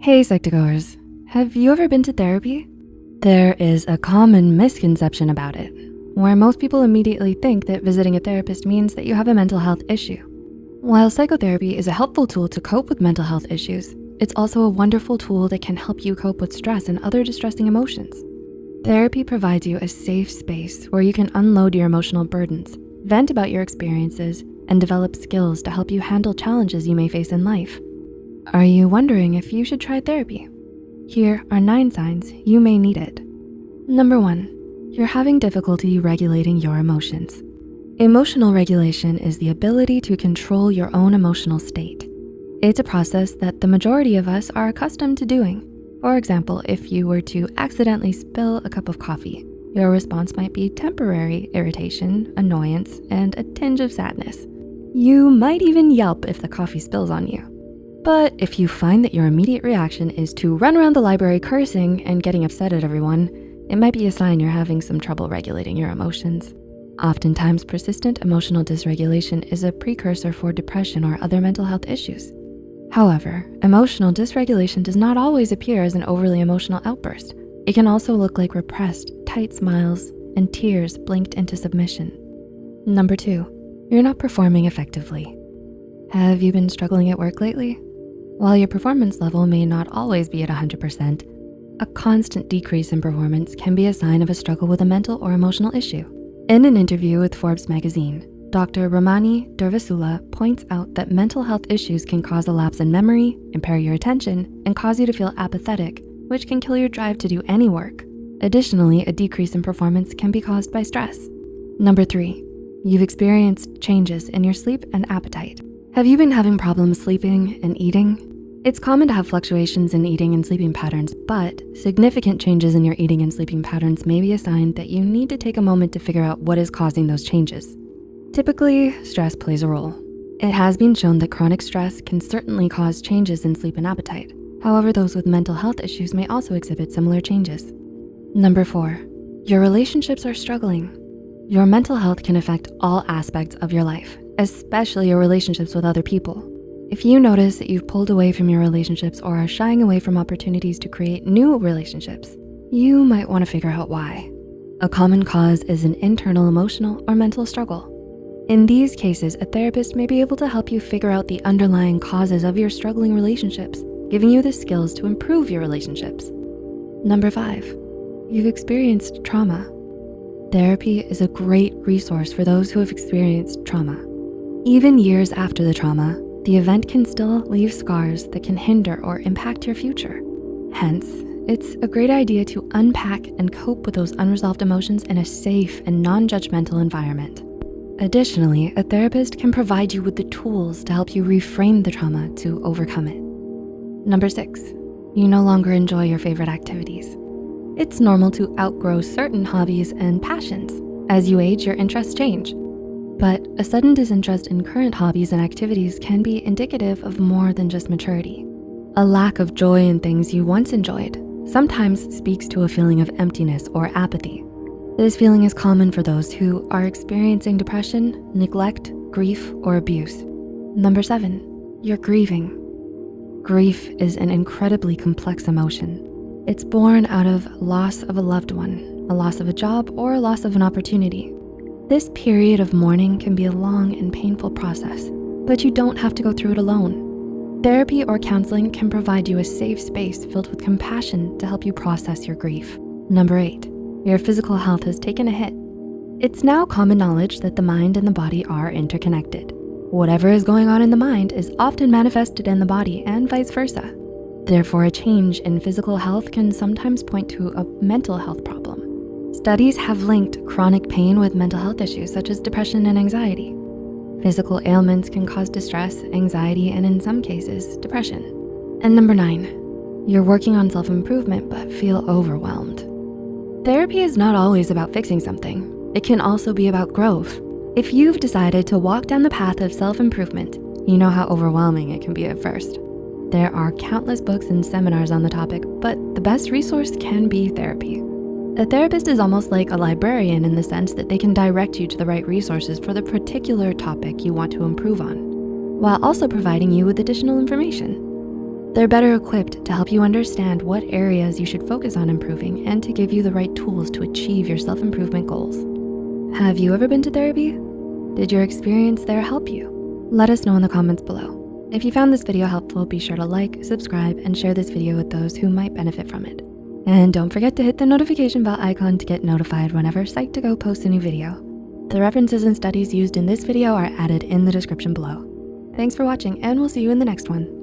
Hey Psych2Goers, have you ever been to therapy? There is a common misconception about it, where most people immediately think that visiting a therapist means that you have a mental health issue. While psychotherapy is a helpful tool to cope with mental health issues, it's also a wonderful tool that can help you cope with stress and other distressing emotions. Therapy provides you a safe space where you can unload your emotional burdens, vent about your experiences, and develop skills to help you handle challenges you may face in life. Are you wondering if you should try therapy? Here are 9 signs you may need it. Number 1, you're having difficulty regulating your emotions. Emotional regulation is the ability to control your own emotional state. It's a process that the majority of us are accustomed to doing. For example, if you were to accidentally spill a cup of coffee, your response might be temporary irritation, annoyance, and a tinge of sadness. You might even yelp if the coffee spills on you. But if you find that your immediate reaction is to run around the library cursing and getting upset at everyone, it might be a sign you're having some trouble regulating your emotions. Oftentimes, persistent emotional dysregulation is a precursor for depression or other mental health issues. However, emotional dysregulation does not always appear as an overly emotional outburst. It can also look like repressed, tight smiles and tears blinked into submission. Number 2, you're not performing effectively. Have you been struggling at work lately? While your performance level may not always be at 100%, a constant decrease in performance can be a sign of a struggle with a mental or emotional issue. In an interview with Forbes magazine, Dr. Ramani Durvasula points out that mental health issues can cause a lapse in memory, impair your attention, and cause you to feel apathetic, which can kill your drive to do any work. Additionally, a decrease in performance can be caused by stress. Number 3, you've experienced changes in your sleep and appetite. Have you been having problems sleeping and eating? It's common to have fluctuations in eating and sleeping patterns, but significant changes in your eating and sleeping patterns may be a sign that you need to take a moment to figure out what is causing those changes. Typically, stress plays a role. It has been shown that chronic stress can certainly cause changes in sleep and appetite. However, those with mental health issues may also exhibit similar changes. Number 4, your relationships are struggling. Your mental health can affect all aspects of your life, especially your relationships with other people. If you notice that you've pulled away from your relationships or are shying away from opportunities to create new relationships, you might wanna figure out why. A common cause is an internal emotional or mental struggle. In these cases, a therapist may be able to help you figure out the underlying causes of your struggling relationships, giving you the skills to improve your relationships. Number 5, you've experienced trauma. Therapy is a great resource for those who have experienced trauma. Even years after the trauma, the event can still leave scars that can hinder or impact your future. Hence, it's a great idea to unpack and cope with those unresolved emotions in a safe and non-judgmental environment. Additionally, a therapist can provide you with the tools to help you reframe the trauma to overcome it. Number 6, you no longer enjoy your favorite activities. It's normal to outgrow certain hobbies and passions. As you age, your interests change. But a sudden disinterest in current hobbies and activities can be indicative of more than just maturity. A lack of joy in things you once enjoyed sometimes speaks to a feeling of emptiness or apathy. This feeling is common for those who are experiencing depression, neglect, grief, or abuse. Number 7, you're grieving. Grief is an incredibly complex emotion. It's born out of loss of a loved one, a loss of a job, or a loss of an opportunity. This period of mourning can be a long and painful process, but you don't have to go through it alone. Therapy or counseling can provide you a safe space filled with compassion to help you process your grief. Number 8, your physical health has taken a hit. It's now common knowledge that the mind and the body are interconnected. Whatever is going on in the mind is often manifested in the body and vice versa. Therefore, a change in physical health can sometimes point to a mental health problem. Studies have linked chronic pain with mental health issues such as depression and anxiety. Physical ailments can cause distress, anxiety, and in some cases, depression. And number 9, you're working on self-improvement but feel overwhelmed. Therapy is not always about fixing something. It can also be about growth. If you've decided to walk down the path of self-improvement, you know how overwhelming it can be at first. There are countless books and seminars on the topic, but the best resource can be therapy. A therapist is almost like a librarian in the sense that they can direct you to the right resources for the particular topic you want to improve on, while also providing you with additional information. They're better equipped to help you understand what areas you should focus on improving and to give you the right tools to achieve your self-improvement goals. Have you ever been to therapy? Did your experience there help you? Let us know in the comments below. If you found this video helpful, be sure to like, subscribe, and share this video with those who might benefit from it. And don't forget to hit the notification bell icon to get notified whenever Psych2Go posts a new video. The references and studies used in this video are added in the description below. Thanks for watching, and we'll see you in the next one.